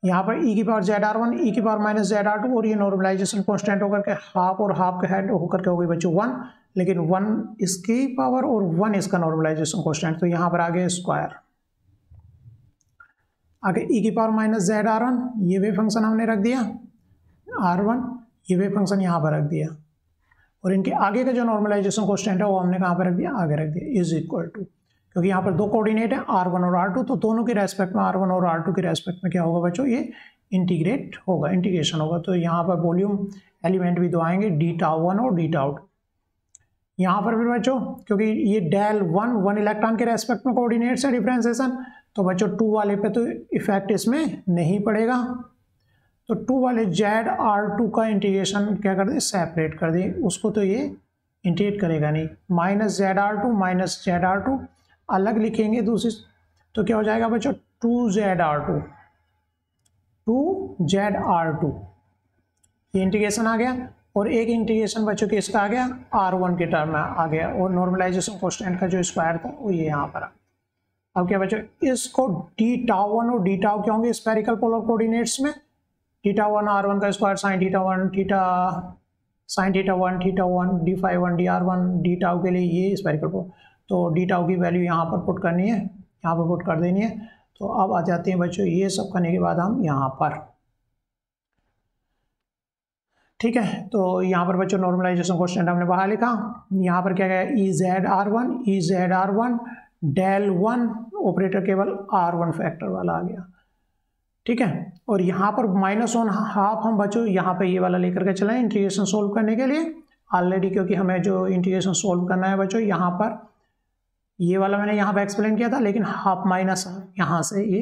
[SPEAKER 1] यहाँ पर e की पावर जेड R1 e की पावर माइनस जेड R2, और ये नॉर्मलाइजेशन कांस्टेंट होकर के हाफ और हाफ के हेड होकर के हो गई बच्चों 1, लेकिन 1 इसकी पावर और 1 इसका नॉर्मलाइजेशन कांस्टेंट। तो यहाँ पर आगे स्क्वायर, आगे e की पावर माइनस जेड R1 ये वे फंक्शन हमने रख दिया, R1 ये वे फंक्शन यहाँ पर रख दिया, और इनके आगे का जो नॉर्मलाइजेशन कांस्टेंट है वो हमने कहाँ पर रख दिया, आगे रख दिया, इज इक्वल टू, क्योंकि यहाँ पर दो कोऑर्डिनेट है R1 और R2, तो दोनों के रेस्पेक्ट में R1 और R2 के रेस्पेक्ट में क्या होगा बच्चों, ये इंटीग्रेट होगा, इंटीग्रेशन होगा। तो यहाँ पर वॉल्यूम एलिमेंट भी दो आएंगे d-τ1 और d-τ2। यहाँ पर भी बच्चों क्योंकि ये डेल 1 इलेक्ट्रॉन के रेस्पेक्ट में कोऑर्डिनेट्स है डिफरेंशिएशन, तो बच्चों 2 वाले पे तो इफेक्ट इसमें नहीं पड़ेगा। तो 2 वाले जेड R2 का इंटीग्रेशन क्या कर दे, सेपरेट कर दे उसको, तो ये इंटीग्रेट करेगा नहीं। माइनस जेड R2 अलग लिखेंगे दूसरी, तो क्या हो जाएगा बच्चों 2ZR2 ये इंटीग्रेशन आ गया, और एक इंटीग्रेशन बच्चों के इसका आ गया R1 के टर्म में आ गया, और नॉर्मलाइजेशन कांस्टेंट का जो स्क्वायर था वो ये यहाँ पर आ। अब क्या बच्चों इसको d-τ1 और d-τ क्या होंगे स्फेरिकल पोलर कोऑर्डिनेट्स में, d-τ1 R1 का square sine θ1 θ1 d-φ1 dr1 d-τ के लिए ये स्फेरिकल पोलर, तो d-τ की वैल्यू यहाँ पर पुट करनी है, यहाँ पर पुट कर देनी है। तो अब आ जाते हैं बच्चों, ये सब करने के बाद हम यहाँ पर, ठीक है, तो यहाँ पर बच्चों नॉर्मलाइजेशन क्वेश्चन हमने बाहर लिखा। यहाँ पर क्या गया, E Z R one del one operator केवल R1 फैक्टर वाला आ गया, ठीक है। और यहाँ पर -1 हाफ हम बच्चों यहाँ पे ये वाला लेकर के चलें इंटीग्रेशन सोल्व करने के लिए ऑलरेडी, क्योंकि हमें जो इंटीग्रेशन सोल्व करना है बच्चों, यहाँ पर ये वाला मैंने यहाँ पे एक्सप्लेन किया था, लेकिन हाफ माइनस यहाँ से ये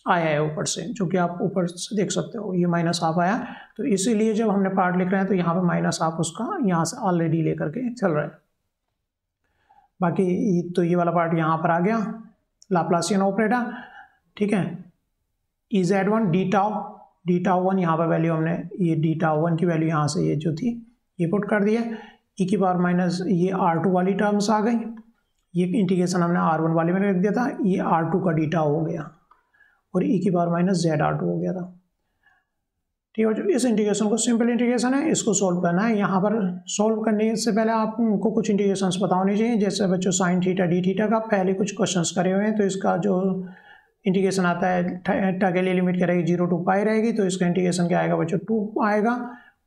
[SPEAKER 1] आया है ऊपर से, जो कि आप ऊपर से देख सकते हो, ये -1/2 आया। तो इसीलिए जब हमने पार्ट लिख रहे हैं तो यहाँ पे -1/2 उसका यहाँ से ऑलरेडी लेकर के चल रहा है। बाकी तो ये वाला पार्ट यहाँ पर आ गया लाप्लासियन ऑपरेटर, ठीक है। EZ1 डी टाउ 1 यहाँ पर वैल्यू हमने ये डी टाउ 1 की वैल्यू यहाँ से ये जो थी ये पुट कर दिया। e⁻- ये R2 वाली टर्म्स आ गई, ये इंटीग्रेशन हमने R1 वाले में रख दिया था, ये R2 का डी टाउ हो गया और e⁻ZR2 हो गया था, ठीक है। जो इस इंटीग्रेशन को सिंपल इंटीग्रेशन है, इसको सोल्व करना है। यहाँ पर सोल्व करने से पहले आपको कुछ इंटीग्रेशंस पता होने चाहिए, जैसे बच्चों साइन थीटा डी थीटा का पहले कुछ क्वेश्चंस करे हुए हैं, तो इसका जो इंटीग्रेशन आता है थीटा के लिए लिमिट क्या रहेगी 0 to पाई रहेगी, तो इसका इंटीग्रेशन क्या आएगा बच्चों 2 आएगा,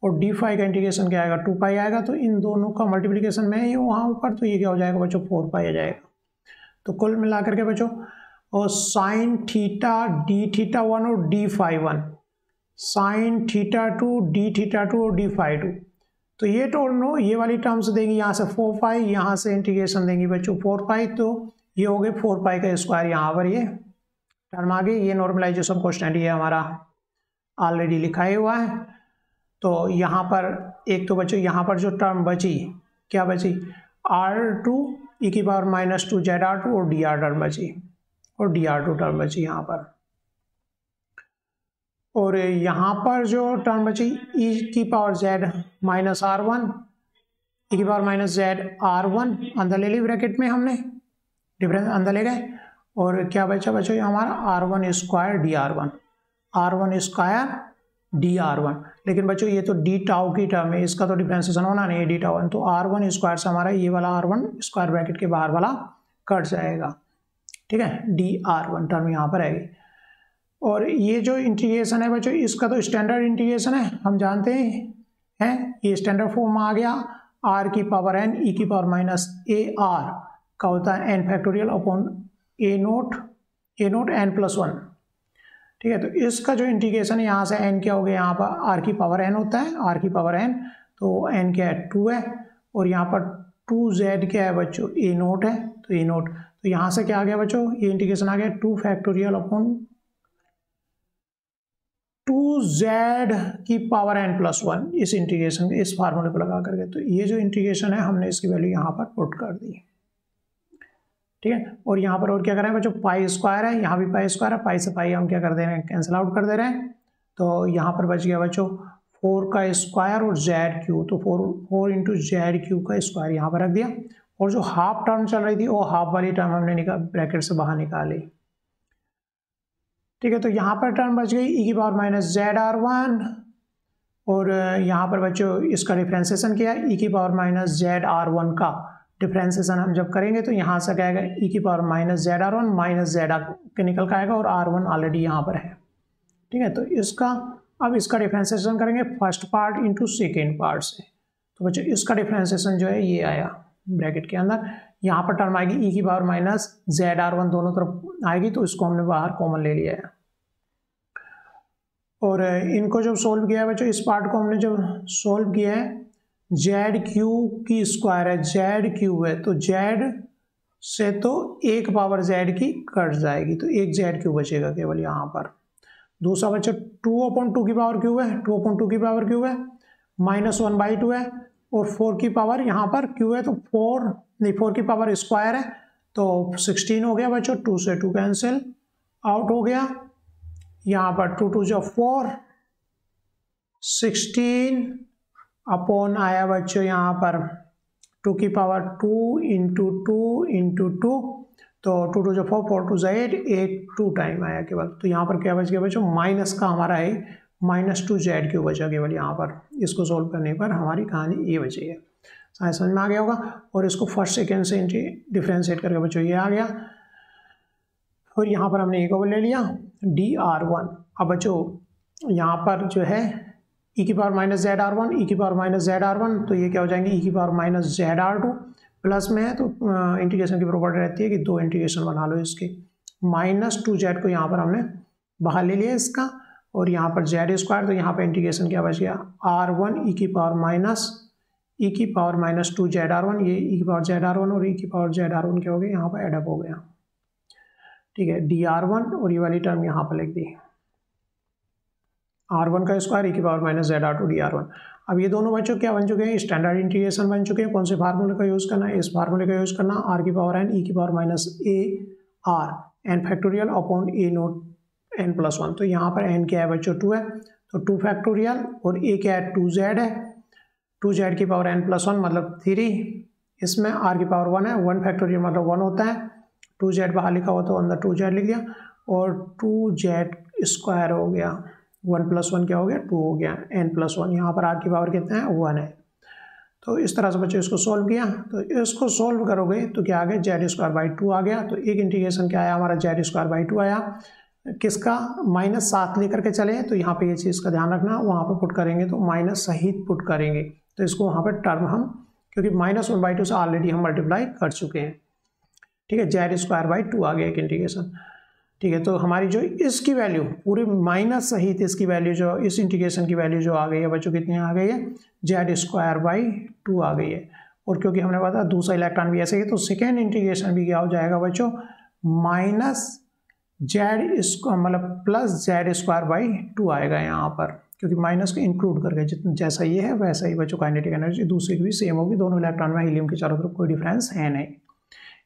[SPEAKER 1] और डी फाई का इंटीग्रेशन क्या आएगा 2 पाई आएगा। तो इन दोनों का मल्टीप्लिकेशन में ही वहाँ ऊपर, तो ये क्या हो जाएगा बच्चों 4 पाई आ जाएगा। तो कुल मिला करके बच्चों और साइन थीटा डी थीटा 1 और D phi 1, sine theta 2 D theta 2 और डी फाई 2, तो ये दोनों ये वाली टर्म्स देंगी यहाँ से 4 पाई, यहाँ से इंटीग्रेशन देंगी बच्चों 4 पाई, तो ये हो गए 4 पाई का स्क्वायर, यहाँ पर ये टर्म आ गई। ये नॉर्मलाइजेशन क्वेश्चन ये हमारा ऑलरेडी लिखा ही हुआ है। तो यहाँ पर एक तो बच्चों यहाँ पर जो टर्म बची क्या बची, R2 e⁻² ZR2 और DR टर्म बची, और DR2 टर्म बची यहाँ पर। और यहाँ पर जो टर्म बची e⁻Z -R1 e⁻ZR1 अंदर ले ली ब्रैकेट में हमने, डिफरेंस अंदर ले गए, और क्या बचा बच्चों हमारा R1 square DR1, R1 square DR1। लेकिन बच्चों ये तो डी टाउ की टर्म है, इसका तो डिफरेंशिएशन होना नहीं है डी टाउ, तो R1 स्क्वायर से हमारा ये वाला R1 स्क्वायर ब्रैकेट के बाहर वाला कट जाएगा, ठीक है, DR1 टर्म यहाँ पर आएगी। और ये जो इंटीग्रेशन है बच्चों इसका तो स्टैंडर्ड इंटीग्रेशन है, हम जानते हैं ये स्टैंडर्ड फॉर्म में आ गया, R की पावर n e⁻AR का होता है n factorial upon A0 n+1, ठीक है। तो इसका जो इंटीग्रेशन है यहाँ से n क्या हो गया, यहाँ पर r की पावर n होता है, r की पावर n, तो n क्या है 2 है, और यहाँ पर 2z क्या है बच्चों A0 है, तो A0, तो यहाँ से क्या आ गया बच्चों, ये इंटीग्रेशन आ गया 2 फैक्टोरियल अपॉन 2z की पावर n+1, इस इंटीग्रेशन इस फार्मूले को लगा करके। तो ये जो इंटीग्रेशन है हमने इसकी वैल्यू यहाँ पर पुट कर दी, ठीक है। और यहाँ पर और क्या कर रहे हैं बच्चों, पाई स्क्वायर है, यहाँ भी पाई स्क्वायर है, पाई से पाई हम क्या कर दे रहे हैं कैंसिल आउट कर दे रहे हैं। तो यहाँ पर बच गया बच्चों 4 का स्क्वायर और Z3, तो 4 इंटू Z3 का स्क्वायर यहाँ पर रख दिया। और जो हाफ टर्म चल रही थी वो हाफ वाली टर्म हमने ब्रैकेट से बाहर निकाली, ठीक है। तो यहाँ पर टर्म बच गई e⁻ZR1, और यहाँ पर बच्चों इसका डिफ्रेंसिएशन किया e⁻ZR1 का डिफ्रेंसिएशन हम जब करेंगे तो यहाँ से क्या आएगा e⁻ZR1 माइनस ZR के निकल का आएगा, और R1 ऑलरेडी यहाँ पर है, ठीक है। तो इसका अब इसका डिफ्रेंसिएशन करेंगे first part into second part से, तो बच्चों इसका डिफ्रेंसिएशन जो है ये आया ब्रैकेट के अंदर। यहाँ पर टर्म आएगी e⁻ZR1 दोनों तरफ आएगी, तो इसको हमने बाहर कॉमन ले लिया है। और इनको जब सोल्व किया है बच्चों, इस पार्ट को हमने जब सोल्व किया है, ZQ की स्क्वायर है, ZQ है, तो Z से तो 1 पावर Z की कट जाएगी, तो 1 ZQ बचेगा केवल यहाँ पर। दूसरा बच्चा 2/2 की पावर क्यूब है, 2/2 की पावर क्यूब है, -1/2 है, और 4 की पावर यहाँ पर क्यू है, तो 4 की पावर स्क्वायर है, तो 16 हो गया बच्चों, 2 से 2 कैंसिल आउट हो गया, यहाँ पर 2 2 जो 4, 16 अपॉन आया बच्चों यहाँ पर 2 की पावर 2 इंटू 2, तो 2 2 जो 4, 4 2 जो 8 2 टाइम आया केवल। तो यहाँ पर क्या बच गया बच्चों, माइनस का हमारा है -2 ZQ बचा केवल यहाँ पर। इसको सोल्व करने पर हमारी कहानी ये बची है, शायद समझ में आ गया होगा। और इसको फर्स्ट सेकेंड से डिफ्रेंशिएट करके बच्चों ये आ गया और यहाँ पर हमने एक ओवर ले लिया dr1। अब बच्चों यहाँ पर जो है e की power minus Z R one, ई की power minus Z R one, तो ये क्या हो जाएंगे e की power minus Z R two. Plus में है तो इंटीग्रेशन की प्रॉपर्टी रहती है कि दो इंटीग्रेशन बना लो इसके। माइनस टू जेड को यहाँ पर हमने बाहर ले लिया इसका, और यहाँ पर जेड स्क्वायर, तो यहाँ पर इंटीग्रेशन क्या बच गया आर वन ई की power minus two Z R one, ये ई की पावर जेड आर वन और ई की पावर जेड आर वन क्या हो गया यहाँ पर एडअप हो गया। ठीक है, डी आर वन और ये वाली टर्म यहाँ पर लिख दी आर वन का स्क्वायर ई की power minus Z R two D R one. अब ये दोनों बच्चों क्या बन चुके हैं, स्टैंडर्ड इंटीग्रेशन बन चुके हैं। कौन से फार्मूले का यूज़ करना है, इस फार्मूले का यूज़ करना, आर की पावर एन ई की power minus A R N factorial upon A nought N plus one. तो यहाँ पर एन क्या है बच्चों 2 है, तो 2 फैक्टोरियल, और ए क्या है 2z है, 2z की पावर एन प्लस वन मतलब 3। इसमें आर की पावर 1 है, 1 फैक्टोरियल मतलब 1 होता है, 2z बाहर लिखा हुआ तो अंदर 2z लिख दिया, और 2z स्क्वायर हो गया, 1 प्लस 1 क्या हो गया 2 हो गया, n प्लस 1। यहाँ पर आर की पावर कितना है 1 है। तो इस तरह से बच्चों इसको सोल्व किया, तो इसको सोल्व करोगे तो क्या आ गया जेड स्क्वायर बाई 2 आ गया। तो एक इंटीग्रेशन क्या आया हमारा जेड स्क्वायर बाई 2 आया, किसका -7 लेकर के चले, तो यहाँ पे ये चीज़ का ध्यान रखना, वहाँ पर पुट करेंगे तो माइनस सहित पुट करेंगे, तो इसको वहाँ पर टर्म हम, क्योंकि -1/2 से ऑलरेडी हम मल्टीप्लाई कर चुके हैं। ठीक है, जेड स्क्वायर बाई 2 आ गया एक इंटीग्रेशन। ठीक है, तो हमारी जो इसकी वैल्यू पूरे माइनस सहित इसकी वैल्यू जो इस इंटीग्रेशन की वैल्यू जो आ गई है बच्चों कितनी आ गई है जेड स्क्वायर बाई 2 आ गई है। और क्योंकि हमने बताया दूसरा इलेक्ट्रॉन भी ऐसे ही, तो सेकेंड इंटीग्रेशन भी क्या हो जाएगा बच्चों माइनस जेड मतलब प्लस जेड स्क्वायर बाई 2 आएगा यहाँ पर, क्योंकि माइनस को इंक्लूड करके जितना जैसा ये है वैसा ही बच्चों काइनेटिक एनर्जी दूसरी की भी सेम होगी। दोनों इलेक्ट्रॉन में हीलियम के चारों तरफ कोई डिफरेंस है नहीं।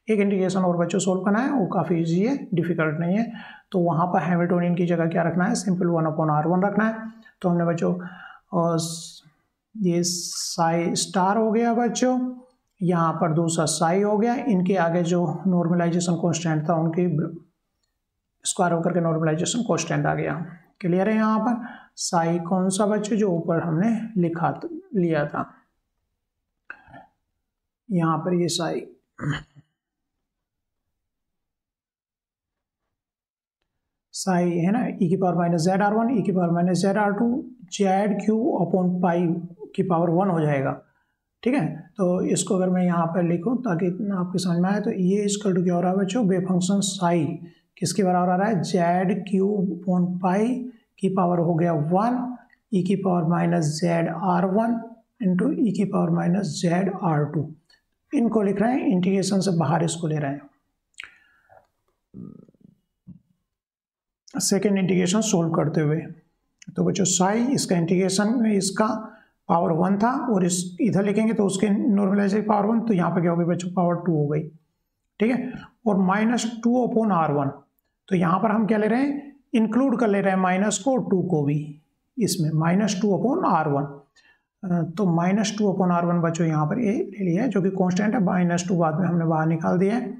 [SPEAKER 1] एक इंटीग्रेशन और बच्चों सोल्व करना है, वो काफ़ी इजी है, डिफिकल्ट नहीं है। तो वहाँ पर हैमिल्टोनियन की जगह क्या रखना है, सिंपल 1/r1 रखना है। तो हमने बच्चों ये साई स्टार हो गया बच्चों, यहाँ पर दूसरा साई हो गया, इनके आगे जो नॉर्मलाइजेशन कॉन्स्टेंट था उनकी स्क्वायर होकर के नॉर्मलाइजेशन कॉन्स्टेंट आ गया। क्लियर है। यहाँ पर साई कौन सा बच्चों जो ऊपर हमने लिया था, यहाँ पर ये साई साई है ना, ई की power minus Z R one, ई की power minus Z R two, Z Q upon pi की पावर 1 हो जाएगा। ठीक है, तो इसको अगर मैं यहाँ पर लिखूँ ताकि आपको समझ में आए, तो ये इसका क्या हो रहा है बच्चों, वे फंक्शन साई किसके बराबर आ रहा है, जेड क्यू अपॉन पाई की पावर हो गया 1, ई की power minus Z R one into e की power minus Z R two. इनको लिख रहे हैं, इंटीग्रेशन से बाहर इसको ले रहे हैं। सेकेंड इंटीग्रेशन सोल्व करते हुए, तो बच्चों साई इसका इंटीग्रेशन में इसका पावर 1 था, और इस इधर लिखेंगे तो उसके नॉर्मलाइजेशन पावर 1, तो यहाँ पे क्या हो गई बच्चों पावर 2 हो गई। ठीक है, और -2/r1, तो यहाँ पर हम क्या ले रहे हैं, इंक्लूड कर ले रहे हैं माइनस को 2 को भी इसमें, -2/r1। तो -2/r1 बच्चों यहाँ पर ये ले लिया है जो कि कांस्टेंट है, -2 बाद में हमने बाहर निकाल दिया है।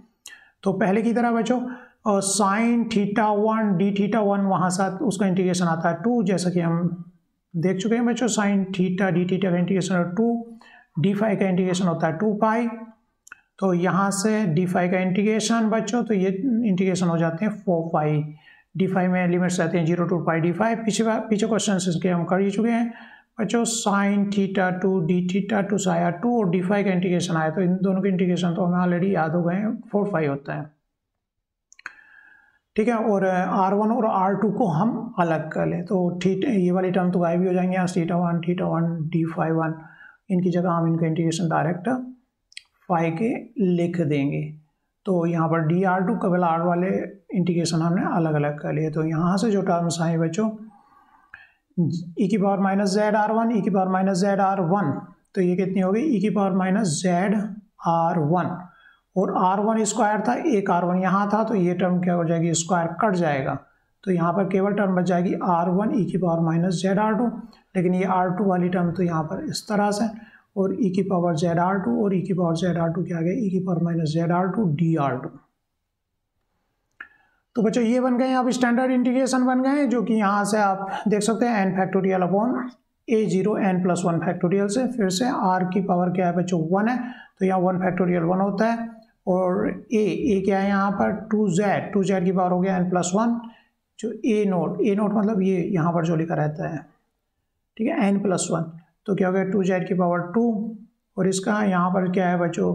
[SPEAKER 1] तो पहले की तरह बच्चों और साइन θ1 d θ1 वहाँ साथ उसका इंटीग्रेशन आता है 2, जैसा कि हम देख चुके हैं बच्चों, साइन थीटा डी थीटा का इंटीग्रेशन है 2, डी फाई का इंटीग्रेशन होता है 2 पाई। तो यहाँ से डी फाई का इंटीग्रेशन बच्चों, तो ये इंटीग्रेशन हो जाते हैं 4 पाई। डी फाई में लिमिट्स आते हैं 0 to पाई डी फाई। पीछे क्वेश्चन इसके हम कर ही चुके हैं बच्चों, साइन θ2 d θ2 साया 2 और डी फाई का इंटीग्रेशन आया, तो इन दोनों के इंटीग्रेशन तो हमें ऑलरेडी याद हो गए हैं, 4 पाई होता है। ठीक है, और R1 और R2 को हम अलग कर लें, तो थीटा ये वाली टर्म तो गायब भी हो जाएंगे, यहाँ θ1 d∅1 इनकी जगह हम इनका इंटीग्रेशन डायरेक्ट फाई के लिख देंगे। तो यहाँ पर dr2 केवल R वाले इंटीग्रेशन हमने अलग अलग कर लिए। तो यहाँ से जो टर्म्स आए बच्चों, e की power minus Z R one, ई की power minus Z R one, तो ये कितनी हो गई e की power minus Z R one, और R1 स्क्वायर था, एक R1 यहाँ था, तो ये टर्म क्या हो जाएगी, स्क्वायर कट जाएगा, तो यहाँ पर केवल टर्म बच जाएगी R1 ई की power minus Z R two. लेकिन ये R2 वाली टर्म तो यहाँ पर इस तरह से, और ई की पावर जेड आर टू और ई की पावर जेड आर टू क्या आ गया, ई की power minus Z R two D R two. तो बच्चों ये बन गए अब स्टैंडर्ड इंटीग्रेशन बन गए, जो कि यहाँ से आप देख सकते हैं n factorial upon a0 n+1 factorial से। फिर से r की पावर क्या है बच्चों 1 है, तो यहाँ 1 फैक्टोरियल 1 होता है, और ए क्या है यहाँ पर 2z की पावर हो गया n+1, जो ए नोट मतलब ये यहाँ पर जो लिखा रहता है, ठीक है, n+1, तो क्या हो गया 2z की पावर 2, और इसका यहाँ पर क्या है बच्चों,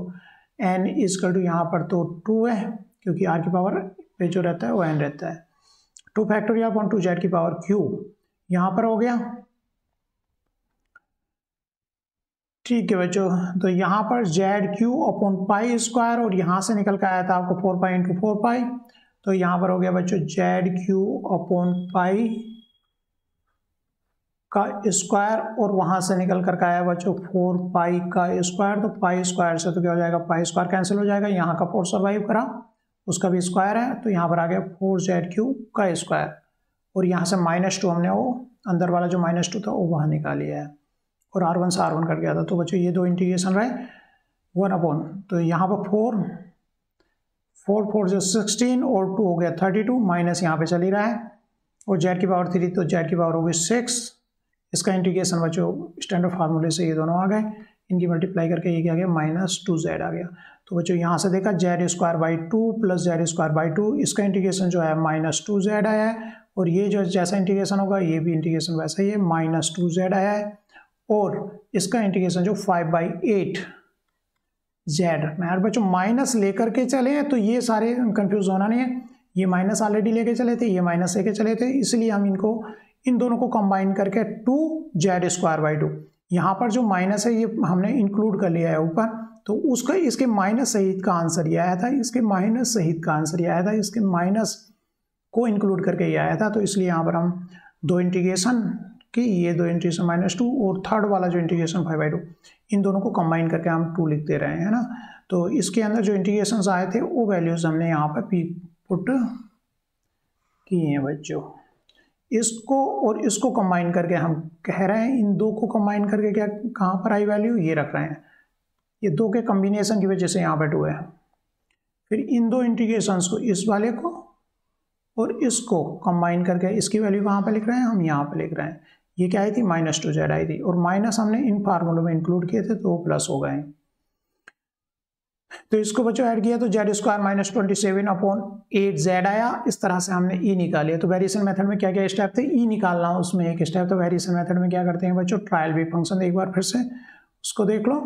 [SPEAKER 1] n इक्वल टू यहाँ पर तो 2 है, क्योंकि r की पावर पे जो रहता है वो n रहता है, 2 फैक्टोरियल अपॉन 2z की पावर क्यूब यहाँ पर हो गया। ठीक है बच्चों, तो यहाँ पर ZQ अपॉन पाई स्क्वायर, और यहाँ से निकल कर आया था आपको 4 पाई इंटू 4 पाई, तो यहाँ पर हो गया बच्चों ZQ अपॉन पाई का स्क्वायर, और वहाँ से निकल कर आया बच्चों 4 पाई का स्क्वायर, तो पाई स्क्वायर से तो क्या हो जाएगा, पाई स्क्वायर कैंसिल हो जाएगा, यहाँ का 4 सर्वाइव करा, उसका भी स्क्वायर है, तो यहाँ पर आ गया 4ZQ का स्क्वायर, और यहाँ से -2 हमने वो अंदर वाला जो -2 था वो वहाँ निकाल लिया है, और R1 से R1 कट गया था, तो बच्चों ये दो इंटीग्रेशन रहे 1 अपॉन, तो यहाँ पर 4 जो 16 और 2 हो गया 32, माइनस यहाँ पे चल ही रहा है, और z की पावर 3 तो z की पावर हो गई 6, इसका इंटीग्रेशन बच्चों स्टैंडर्ड फार्मूले से ये दोनों आ गए, इनकी मल्टीप्लाई करके ये क्या आ गया -2z आ गया, तो बच्चों यहाँ से देखा z²/2 प्लस z²/2, इसका इंटीग्रेशन जो है -2z आया है, और ये जो जैसा इंटीग्रेशन होगा ये भी इंटीग्रेशन वैसा ही है, -2z आया है, और इसका इंटीग्रेशन जो 5/8 z में। यार बच्चों माइनस लेकर के चले हैं तो ये सारे कंफ्यूज होना नहीं है, ये माइनस ऑलरेडी लेके चले थे, ये माइनस लेके चले थे, इसलिए हम इन दोनों को कंबाइन करके 2z²/2, यहाँ पर जो माइनस है ये हमने इंक्लूड कर लिया है ऊपर, तो उसका इसके माइनस सहित का आंसर ये आया था, इसके माइनस सहित का आंसर ये आया था, इसके माइनस को इंक्लूड करके ये आया था, तो इसलिए यहाँ पर हम दो इंटीग्रेशन कि ये दो इंटीग्रेशन -2 और थर्ड वाला जो इंटीग्रेशन 5/2, इन दोनों को कंबाइन करके हम 2 लिख दे रहे हैं ना, तो इसके अंदर जो इंटीग्रेशंस आए थे वो वैल्यूज हमने यहाँ पर पुट किए हैं बच्चों। इसको और इसको कंबाइन करके हम कह रहे हैं, इन दो को कंबाइन करके क्या कहाँ पर आई वैल्यू, ये रख रहे हैं, ये दो के कम्बिनेशन की वजह से यहाँ पर 2 है, फिर इन दो इंटीग्रेशंस को, इस वाले को और इसको कंबाइन करके इसकी वैल्यू कहाँ पर लिख रहे हैं, हम यहाँ पर लिख रहे हैं, ये क्या आई थी -2z आई थी, और माइनस हमने इन फार्मूलों में इंक्लूड किए थे तो प्लस हो गए, तो इसको बच्चों ऐड किया तो z² -27 अपॉन 8z आया, इस तरह से हमने e निकाली। तो वेरिएशन मेथड में क्या क्या स्टेप थे, e निकालना उसमें एक स्टेप, तो वेरिएशन मेथड में क्या करते हैं बच्चों, ट्रायल वेव फंक्शन, एक बार फिर से उसको देख लो,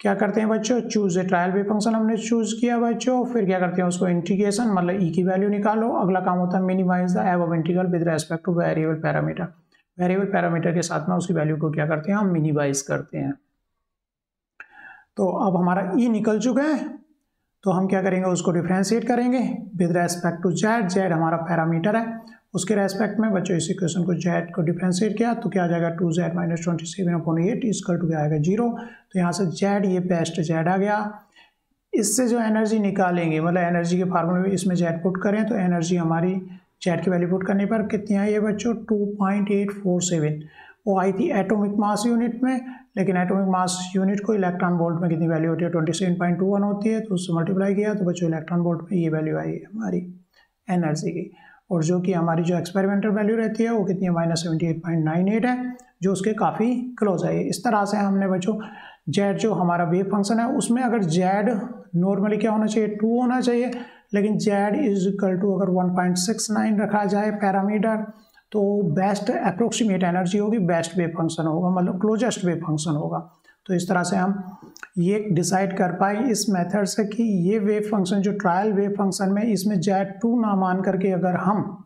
[SPEAKER 1] क्या करते हैं बच्चों, choose a trial wave function हमने चूज किया बच्चों, फिर क्या करते हैं उसको इंटीग्रेशन, मतलब e की वैल्यू निकालो, अगला काम होता है minimize the above integral with respect to variable parameter, variable parameter के साथ में उसकी वैल्यू को क्या करते हैं हम मिनिमाइज करते हैं। तो अब हमारा e निकल चुका है, तो हम क्या करेंगे उसको डिफरेंशिएट करेंगे विद रेस्पेक्ट टू z हमारा पैरामीटर है, उसके रेस्पेक्ट में बच्चों इस इक्वेशन को z को डिफरेंशिएट किया तो क्या आ जाएगा 2z -27 अपॉन 8 इक्वल टू क्या आएगा 0, तो यहाँ से z ये बेस्ट z आ गया, इससे जो एनर्जी निकालेंगे मतलब एनर्जी के फार्मूले में इसमें z पुट करें तो एनर्जी हमारी z की वैल्यू पुट करने पर कितनी आई है बच्चों 2.847, वो आई थी एटॉमिक मास यूनिट में, लेकिन एटॉमिक मास यूनिट को इलेक्ट्रॉन वोल्ट में कितनी वैल्यू होती है 27.21 होती है, तो उससे मल्टीप्लाई किया तो बच्चों इलेक्ट्रॉन वोल्ट में ये वैल्यू आई है हमारी एनर्जी की, और जो कि हमारी जो एक्सपेरिमेंटल वैल्यू रहती है वो कितनी है -78.98 है, जो उसके काफ़ी क्लोज है। इस तरह से हमने बच्चों z जो हमारा वेव फंक्शन है उसमें अगर z नॉर्मली क्या होना चाहिए 2 होना चाहिए, लेकिन z इक्वल टू अगर 1.69 रखा जाए पैरामीटर तो बेस्ट अप्रोक्सीमेट एनर्जी होगी, बेस्ट वेव फंक्शन होगा, मतलब क्लोजेस्ट वेव फंक्शन होगा। तो इस तरह से हम ये डिसाइड कर पाए इस मेथड से कि ये वेव फंक्शन जो ट्रायल वेव फंक्शन में इसमें z2 ना मान करके, अगर हम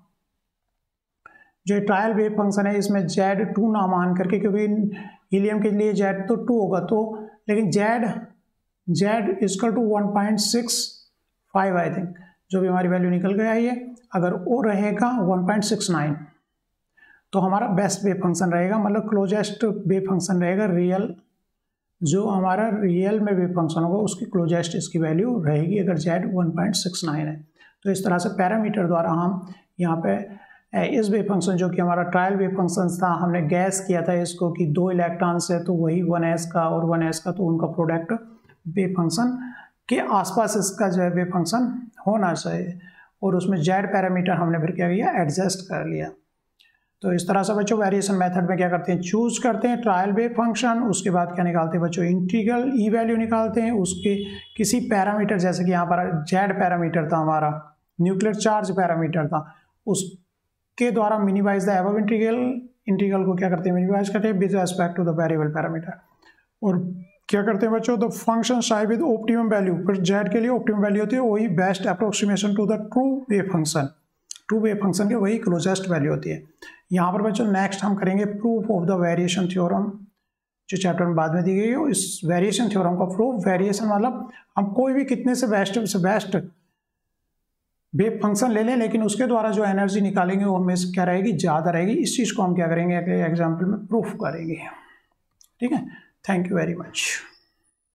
[SPEAKER 1] जो ट्रायल वेव फंक्शन है इसमें z2 ना मान करके, क्योंकि हीलियम के लिए z तो 2 होगा, तो लेकिन z equal to 1.65 I think जो भी हमारी वैल्यू निकल गया है, अगर वो रहेगा 1.69 तो हमारा बेस्ट वेव फंक्शन रहेगा, मतलब क्लोजेस्ट वेव फंक्शन रहेगा, रियल जो हमारा रियल में वेव फंक्शन होगा उसकी क्लोजेस्ट इसकी वैल्यू रहेगी अगर z 1.69 है। तो इस तरह से पैरामीटर द्वारा हम यहाँ पे इस वेव फंक्शन जो कि हमारा ट्रायल वेव फंक्शन था, हमने गैस किया था इसको कि 2 इलेक्ट्रॉन्स है तो वही 1s का और 1s का, तो उनका प्रोडक्ट वेव फंक्शन के आसपास इसका जो है वेव फंक्शन होना चाहिए, और उसमें z पैरामीटर हमने फिर क्या किया एडजस्ट कर लिया। तो इस तरह से बच्चों वेरिएशन मेथड में क्या करते हैं, चूज करते हैं ट्रायल वेव फंक्शन, उसके बाद क्या निकालते हैं बच्चों, इंटीग्रल ई वैल्यू निकालते हैं, उसके किसी पैरामीटर, जैसे कि यहाँ पर जेड पैरामीटर था हमारा, न्यूक्लियर चार्ज पैरामीटर था, उसके द्वारा मिनिमाइज द अबव इंटीग्रल को क्या करते हैं, मिनिमाइज करते हैं with respect to the variable parameter. और क्या करते हैं बच्चों, the function psi with optimum value, पर जेड के लिए ऑप्टिमम वैल्यू होती है, वही best approximation to the true wave function, true wave function के वही क्लोजेस्ट वैल्यू होती है। यहाँ पर बच्चों नेक्स्ट हम करेंगे proof of the variation theorem, जो चैप्टर में बाद में दी गई है। इस वेरिएशन थ्योरम का प्रूफ, वेरिएशन मतलब हम कोई भी कितने से बेस्ट वेव फंक्शन ले लें, लेकिन उसके द्वारा जो एनर्जी निकालेंगे वो हमें क्या रहेगी, ज़्यादा रहेगी। इस चीज़ को हम क्या करेंगे, अगले एग्जाम्पल में प्रूफ करेंगे। ठीक है, थैंक यू वेरी मच।